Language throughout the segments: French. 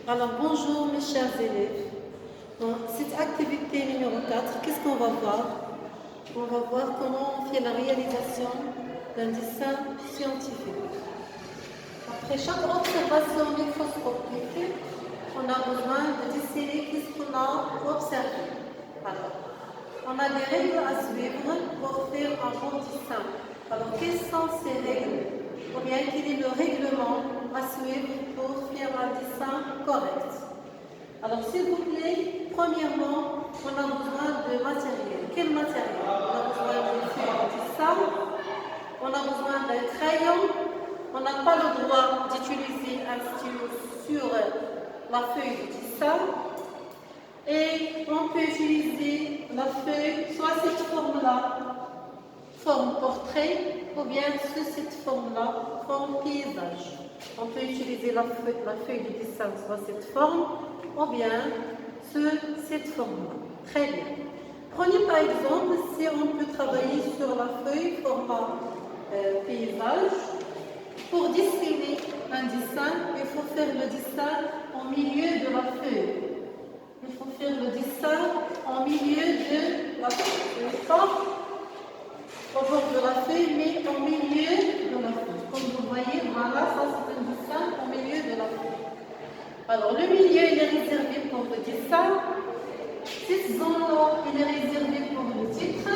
Alors bonjour mes chers élèves. Dans cette activité numéro 4, qu'est-ce qu'on va voir? On va voir comment on fait la réalisation d'un dessin scientifique. Après chaque observation microscopique, on a besoin de déceler qu'est-ce qu'on a observé. Alors, on a des règles à suivre pour faire un bon dessin. Alors, quelles sont ces règles? Ou bien, quel est le règlement à suivre pour faire un dessin correct? Alors, s'il vous plaît, premièrement, on a besoin de matériel. Quel matériel? On a besoin de faire un dessin, on a besoin d'un crayon, on n'a pas le droit d'utiliser un stylo sur la feuille de dessin. Et on peut utiliser la feuille, soit cette forme-là, forme portrait, ou bien sous cette forme-là, forme paysage. On peut utiliser la feuille de dessin, soit cette forme, ou bien sous cette forme-là. Très bien. Prenez par exemple, si on peut travailler sur la feuille format paysage, pour dessiner un dessin, il faut faire le dessin au milieu de la feuille. Il faut faire le dessin au milieu de la feuille, pas au bord de la feuille, mais au milieu de la feuille. Comme vous voyez, voilà, ça c'est un dessin au milieu de la feuille. Alors, le milieu, il est réservé pour le dessin. Cette zone-là, il est réservé pour le titre.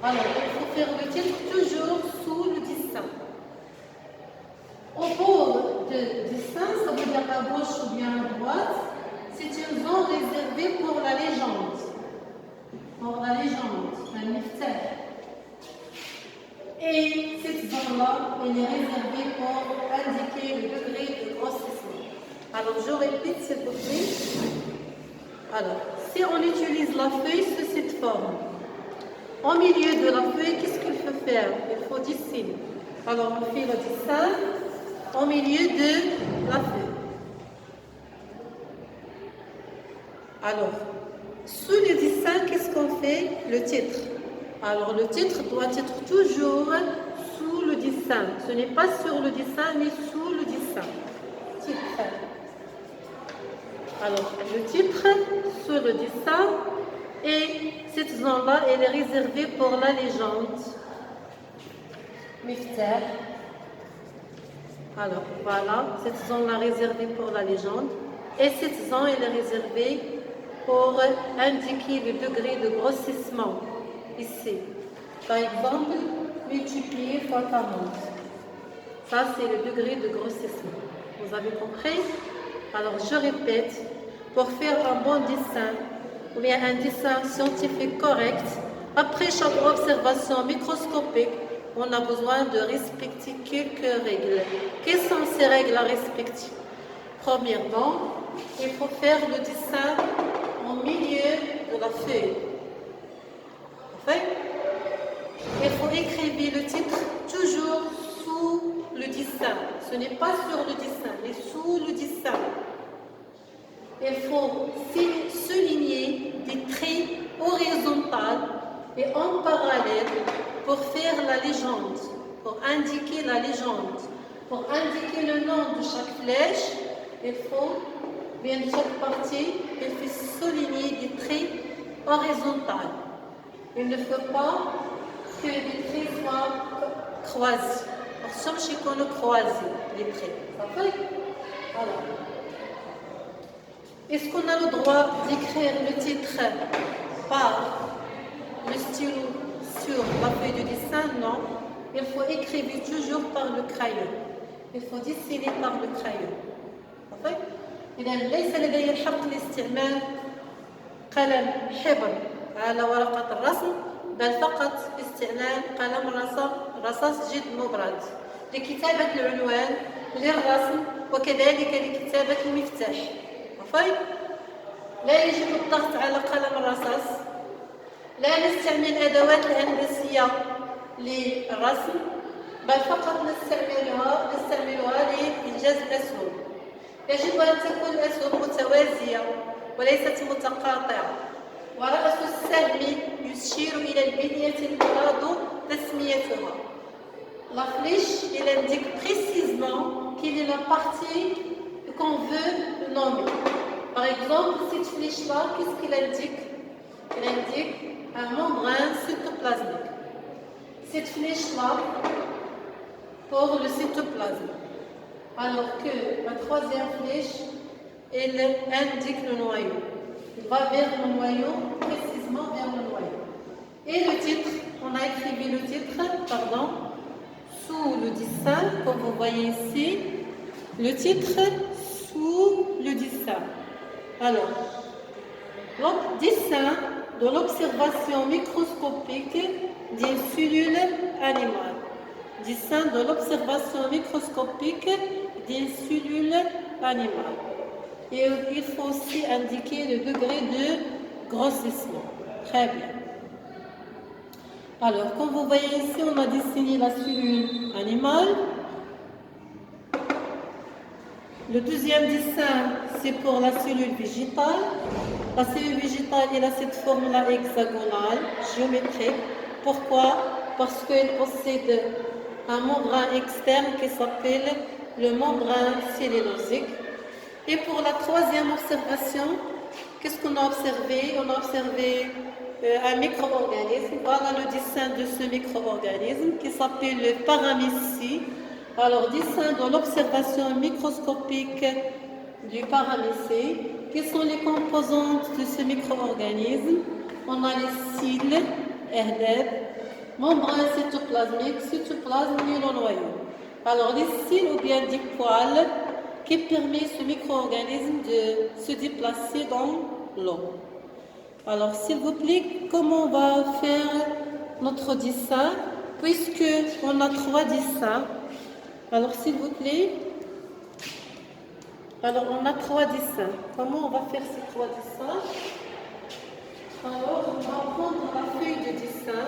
Alors, il faut faire le titre toujours sous le dessin. Au bord de dessin, ça veut dire à gauche ou bien à droite, c'est une zone réservée pour la légende. Pour la légende, la mystère. Et cette zone-là, elle est réservée pour indiquer le degré de grossissement. Alors, je répète s'il vous plaît. Alors, si on utilise la feuille sous cette forme, au milieu de la feuille, qu'est-ce qu'il faut faire? Il faut dessiner. Alors, on fait le dessin au milieu de la feuille. Alors, sous le dessin, qu'est-ce qu'on fait? Le titre. Alors, le titre doit être toujours sous le dessin. Ce n'est pas sur le dessin, mais sous le dessin. Titre. Alors, le titre sur le dessin, et cette zone-là, elle est réservée pour la légende. Mystère. Alors, voilà, cette zone-là réservée pour la légende. Et cette zone, elle est réservée pour indiquer le degré de grossissement. Ici, par exemple, multiplier fois 40. Ça, c'est le degré de grossissement. Vous avez compris? Alors, je répète, pour faire un bon dessin, ou bien un dessin scientifique correct, après chaque observation microscopique, on a besoin de respecter quelques règles. Quelles sont ces règles à respecter? Premièrement, il faut faire le dessin au milieu de la feuille. Enfin, il faut écrire le titre toujours sous le dessin. Ce n'est pas sur le dessin, mais sous le dessin. Il faut souligner des traits horizontaux et en parallèle pour faire la légende, pour indiquer la légende. Pour indiquer le nom de chaque flèche, il faut, bien de chaque partie, il faut souligner des traits horizontaux. Il ne faut pas que les traits soient croisés. Sauf chez qu'on a croisé les traits. Ça fait? Voilà. Est-ce qu'on a le droit d'écrire le titre par le stylo sur la feuille de dessin? Non. Il faut écrire toujours par le crayon. Il faut dessiner par le crayon. صحيح؟ إذا ليس لدي الحق لاستعمال قلم حبر على ورقة الرسم، بل فقط استعمال قلم رصاص جد مبرد لكتابة العنوان للرسم وكذلك لكتابة المفتاح. صحيح؟ لا يجب الضغط على قلم الرصاص. لا نستعمل أدوات الهندسية للرسم، بل فقط نستعملها لإنجاز الأسهم. يجب أن تكون الأسهم متوازية وليست متقاطعة، ورأس السهم يشير إلى البنية المراد تسميتها. La flèche, elle indique précisément quelle est la partie qu'on veut nommer. Par exemple, cette flèche-là, qu'est-ce qu'il indique? Elle indique un membran cytoplasmique. Cette flèche-là, pour le cytoplasme. Alors que la troisième flèche, elle indique le noyau. Il va vers le noyau, précisément vers le noyau. Et le titre, on a écrit le titre, sous le dessin, comme vous voyez ici. Le titre sous le dessin. Alors, le dessin de l'observation microscopique d'une cellule animale. Dessin de l'observation microscopique d'une cellule animale. Et il faut aussi indiquer le degré de grossissement. Très bien. Alors, comme vous voyez ici, on a dessiné la cellule animale. Le deuxième dessin, c'est pour la cellule végétale. La cellule végétale, elle a cette forme-là hexagonale, géométrique. Pourquoi? Parce qu'elle possède un membran externe qui s'appelle le membran cellulosique. Et pour la troisième observation, qu'est-ce qu'on a observé? On a observé un micro-organisme. Voilà le dessin de ce micro-organisme qui s'appelle le paramécie. Alors, dessin de l'observation microscopique du paramécie. Quelles sont les composantes de ce micro-organisme? On a les cils, RDF, membrane cytoplasmique, cytoplasme et le noyau. Alors, les cils ou bien des poils qui permet ce micro-organisme de se déplacer dans l'eau. Alors, s'il vous plaît, comment on va faire notre dessin? Puisque on a 3 dessins. Alors, s'il vous plaît. Alors, on a 3 dessins. Comment on va faire ces 3 dessins? Alors, on va prendre la feuille de dessin.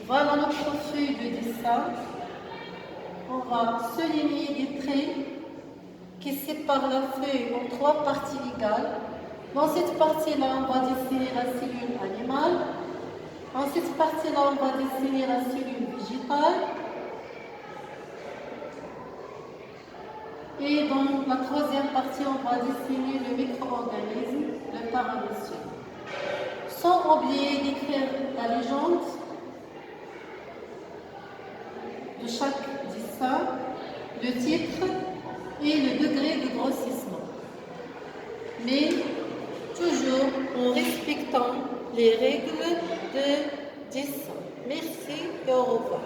Voilà notre feuille de dessin. On va souligner des traits qui séparent la feuille en 3 parties égales. Dans cette partie-là, on va dessiner la cellule animale. Dans cette partie-là, on va dessiner la cellule végétale. Et dans la troisième partie, on va dessiner le micro-organisme, le paramécie. Sans oublier d'écrire la légende de chaque dessin, le titre et le degré de grossissement. Mais toujours en respectant les règles de dessin. Merci et au revoir.